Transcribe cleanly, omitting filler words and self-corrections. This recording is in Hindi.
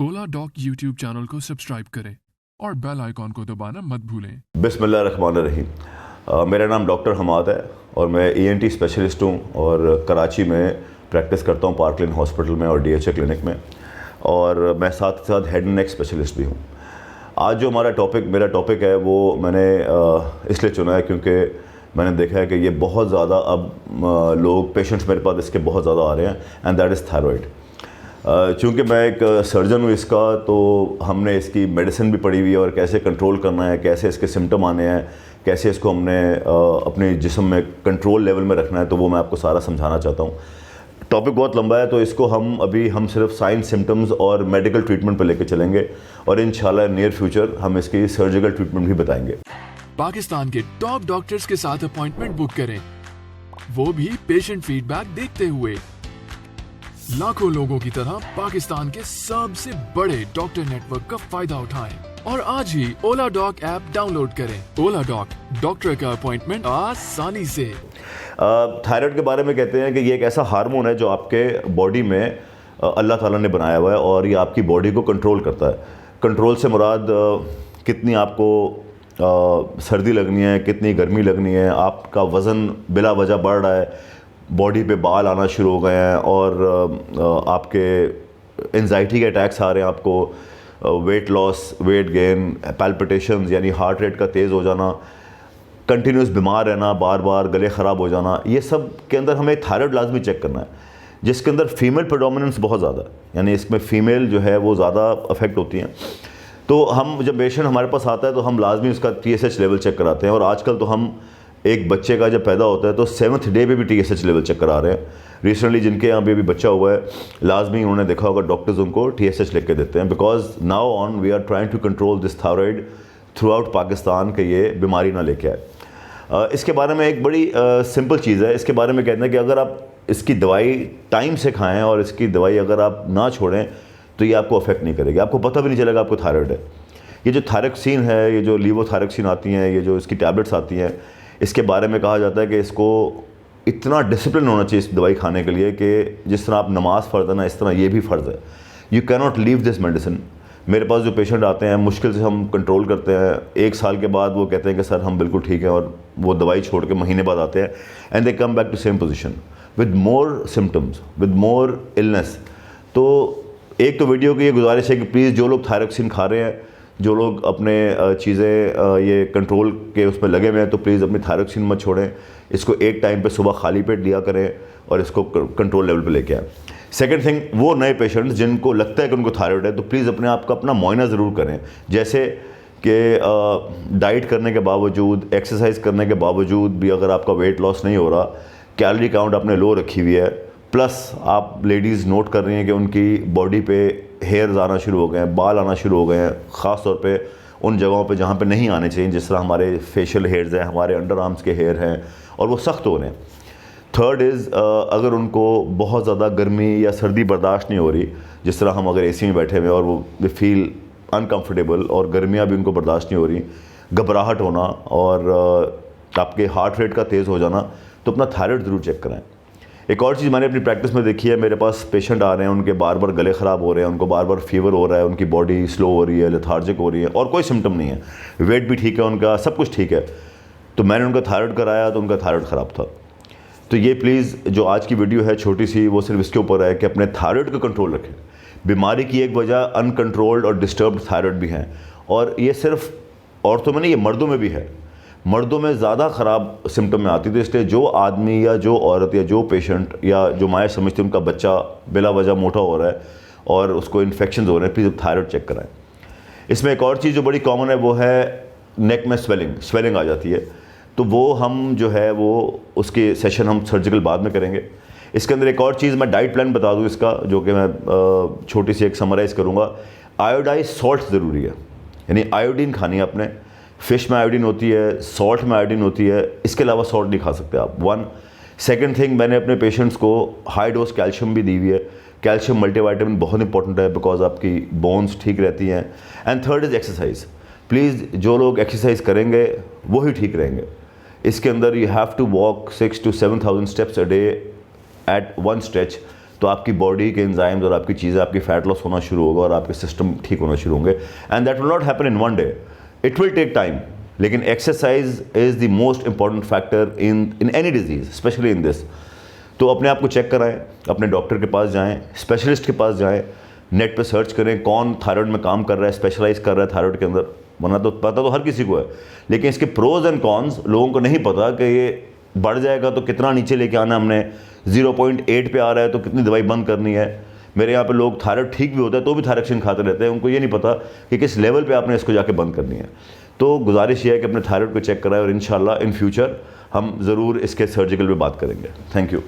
ओलाडॉक यूट्यूब चैनल को सब्सक्राइब करें और बेल आइकॉन को दबाना मत भूलें। बिस्मिल्लाहिर्रहमानिर्रहीम। मेरा नाम डॉक्टर हमाद है और मैं ENT स्पेशलिस्ट हूँ और कराची में प्रैक्टिस करता हूँ पार्कलैंड हॉस्पिटल में और DHA क्लिनिक में, और मैं साथ साथ हेड एंड नेक स्पेशलिस्ट भी हूँ। आज जो मेरा टॉपिक है वो मैंने इसलिए चुना है क्योंकि मैंने देखा है कि ये बहुत ज़्यादा अब लोग पेशेंट्स मेरे पास इसके बहुत ज़्यादा आ रहे हैं, एंड दैट इज़ थायराइड। चूँकि मैं एक सर्जन हूँ इसका, तो हमने इसकी मेडिसिन भी पढ़ी हुई है और कैसे कंट्रोल करना है, कैसे इसके सिम्टम आने हैं, कैसे इसको हमने अपने जिस्म में कंट्रोल लेवल में रखना है, तो वो मैं आपको सारा समझाना चाहता हूँ। टॉपिक बहुत लंबा है, तो इसको हम सिर्फ साइन सिम्टम्स और मेडिकल ट्रीटमेंट पर लेके चलेंगे और इंशाल्लाह नियर फ्यूचर हम इसकी सर्जिकल ट्रीटमेंट भी बताएंगे। पाकिस्तान के टॉप डॉक्टर्स के साथ अपॉइंटमेंट बुक करें, वो भी पेशेंट फीडबैक देखते हुए। लाखों लोगों की तरह पाकिस्तान के सबसे बड़े डॉक्टर नेटवर्क का फायदा उठाएं और आज ही ओलाडॉक ऐप डाउनलोड करें। ओलाडॉक, डॉक्टर का अपॉइंटमेंट आसानी से। थायराइड के बारे में कहते हैं कि ये एक ऐसा हार्मोन है जो आपके बॉडी में अल्लाह ताला ने बनाया हुआ है और ये आपकी बॉडी को कंट्रोल करता है। कंट्रोल से मुराद कितनी आपको सर्दी लगनी है, कितनी गर्मी लगनी है, आपका वज़न बिला वजह बढ़ रहा है, बॉडी पे बाल आना शुरू हो गए हैं और आपके एंजाइटी के अटैक्स आ रहे हैं, आपको weight loss, weight gain, palpitations यानी हार्ट रेट का तेज़ हो जाना, कंटिन्यूस बीमार रहना, बार बार गले ख़राब हो जाना, ये सब के अंदर हमें थायराइड लाजमी चेक करना है, जिसके अंदर फीमेल प्रेडोमिनेंस बहुत ज़्यादा है, यानी इसमें फ़ीमेल जो है वो ज़्यादा अफेक्ट होती हैं। तो हम जब पेशेंट हमारे पास आता है तो हम लाजमी उसका TSH लेवल चेक कराते हैं, और आजकल तो हम एक बच्चे का जब पैदा होता है तो 7th डे पे भी TSH लेवल चेक करा रहे हैं। रिसेंटली जिनके यहाँ पे भी बच्चा हुआ है, लाजमी उन्होंने देखा होगा डॉक्टर्स उनको TSH लिख के देते हैं, because now on we are trying to control this thyroid throughout Pakistan के ये बीमारी ना लेके आए। इसके बारे में एक बड़ी सिंपल चीज़ है। इसके बारे में कहते हैं कि अगर आप इसकी दवाई टाइम से खाएँ और इसकी दवाई अगर आप ना छोड़ें तो ये आपको अफेक्ट नहीं करेगी, आपको पता भी नहीं चलेगा आपको थायराइड है। ये जो थायरोक्सिन है, ये जो लेवोथायरोक्सिन आती हैं, ये जो इसकी टैबलेट्स आती हैं, इसके बारे में कहा जाता है कि इसको इतना डिसिप्लिन होना चाहिए इस दवाई खाने के लिए कि जिस तरह आप नमाज फ़र्ज़ है ना, इस तरह ये भी फ़र्ज़ है। You can not leave this medicine. मेरे पास जो पेशेंट आते हैं मुश्किल से हम कंट्रोल करते हैं, 1 साल के बाद वो कहते हैं कि सर हम बिल्कुल ठीक हैं, और वो दवाई छोड़ के महीने बाद आते हैं and they come back to same position with more symptoms, with more illness. तो एक तो वीडियो की ये गुजारिश है कि प्लीज़ जो लोग थायरोक्सिन खा रहे हैं, जो लोग अपने चीज़ें ये कंट्रोल के उसमें लगे हुए हैं, तो प्लीज़ अपनी थायरोक्सिन मत छोड़ें। इसको एक टाइम पे सुबह खाली पेट लिया करें और इसको कंट्रोल लेवल पे लेके आएँ। सेकंड थिंग, वो नए पेशेंट्स जिनको लगता है कि उनको थायराइड है, तो प्लीज़ अपने आप का अपना मुआयना ज़रूर करें। जैसे कि डाइट करने के बावजूद, एक्सरसाइज करने के बावजूद भी अगर आपका वेट लॉस नहीं हो रहा, कैलोरी काउंट आपने लो रखी हुई है, प्लस आप लेडीज़ नोट कर रही हैं कि उनकी बॉडी पे हेयर्स आना शुरू हो गए हैं, बाल आना शुरू हो गए हैं, ख़ास तौर पे उन जगहों पे जहाँ पे नहीं आने चाहिए, जिस तरह हमारे फेशियल हेयर्स हैं, हमारे अंडर आर्म्स के हेयर हैं, और वो सख्त हो रहे हैं। थर्ड इज़, अगर उनको बहुत ज़्यादा गर्मी या सर्दी बर्दाश्त नहीं हो रही, जिस तरह हम अगर AC में बैठे हुए हैं और वो दे फील अनकम्फर्टेबल, और गर्मियाँ भी उनको बर्दाश्त नहीं हो रही, घबराहट होना और आपके हार्ट रेट का तेज़ हो जाना, तो अपना थायराइड ज़रूर चेक कराएँ। एक और चीज़ मैंने अपनी प्रैक्टिस में देखी है, मेरे पास पेशेंट आ रहे हैं, उनके बार बार गले ख़राब हो रहे हैं, उनको बार बार फीवर हो रहा है, उनकी बॉडी स्लो हो रही है, लेथार्जिक हो रही है, और कोई सिम्टम नहीं है, वेट भी ठीक है उनका, सब कुछ ठीक है, तो मैंने उनका थायराइड कराया तो उनका थायराइड ख़राब था। तो ये प्लीज़ जो आज की वीडियो है छोटी सी, वो सिर्फ इसके ऊपर है कि अपने थायराइड का कंट्रोल रखें। बीमारी की एक वजह अनकंट्रोल्ड और डिस्टर्ब्ड थायराइड भी हैं, और ये सिर्फ औरतों में नहीं, ये मर्दों में भी है। मर्दों में ज़्यादा ख़राब सिम्टम में आती, तो इसलिए जो आदमी या जो औरत या जो पेशेंट या जो माएँ समझती उनका बच्चा बिला वजह मोटा हो रहा है और उसको इन्फेक्शन हो रहे हैं, प्लीज़ थायराइड चेक कराएं। इसमें एक और चीज़ जो बड़ी कॉमन है वो है नेक में स्वेलिंग आ जाती है, तो वो हम जो है वो उसके सेशन हम सर्जिकल बाद में करेंगे। इसके अंदर एक और चीज़ मैं डाइट प्लान बता दूँ इसका, जो कि मैं छोटी सी एक समराइज़ करूँगा। आयोडाइज सॉल्ट ज़रूरी है, यानी आयोडीन खानी है आपने। फ़िश में आयोडीन होती है, सॉल्ट में आयोडीन होती है, इसके अलावा सॉल्ट नहीं खा सकते आप। 1 सेकंड थिंग, मैंने अपने पेशेंट्स को हाई डोज कैल्शियम भी दी हुई है। कैल्शियम मल्टीविटामिन बहुत इंपॉर्टेंट है, बिकॉज आपकी बोन्स ठीक रहती हैं। And third is exercise. Please जो लोग एक्सरसाइज करेंगे वो ही ठीक रहेंगे। इसके अंदर you have to walk 6,000 to 7,000 steps a day at 1 stretch, तो आपकी बॉडी के एंजाइम्स और आपकी चीज़ें, आपकी फैट लॉस होना शुरू होगा और आपके सिस्टम ठीक होना शुरू होंगे। And that will not happen in one day, it will take time. लेकिन exercise is the most important factor in any disease, specially in this. तो अपने आप को चेक कराएं, अपने डॉक्टर के पास जाएं, स्पेशलिस्ट के पास जाएं, नेट पे सर्च करें कौन थायराइड में काम कर रहा है, स्पेशलाइज कर रहा है थायराइड के अंदर। वरना तो पता तो हर किसी को है, लेकिन इसके प्रोज एंड कॉन्स लोगों को नहीं पता कि ये बढ़ जाएगा तो कितना नीचे लेके आना है हमने, 0.8 पे आ रहा है तो कितनी दवाई बंद करनी है। मेरे यहाँ पे लोग थायराइड ठीक भी होता है तो भी थायरक्सिन खाते रहते हैं, उनको ये नहीं पता कि किस लेवल पे आपने इसको जाके बंद करनी है। तो गुजारिश ये है कि अपने थायराइड को चेक कराएं और इंशाल्लाह इन फ्यूचर हम ज़रूर इसके सर्जिकल पे बात करेंगे। Thank you.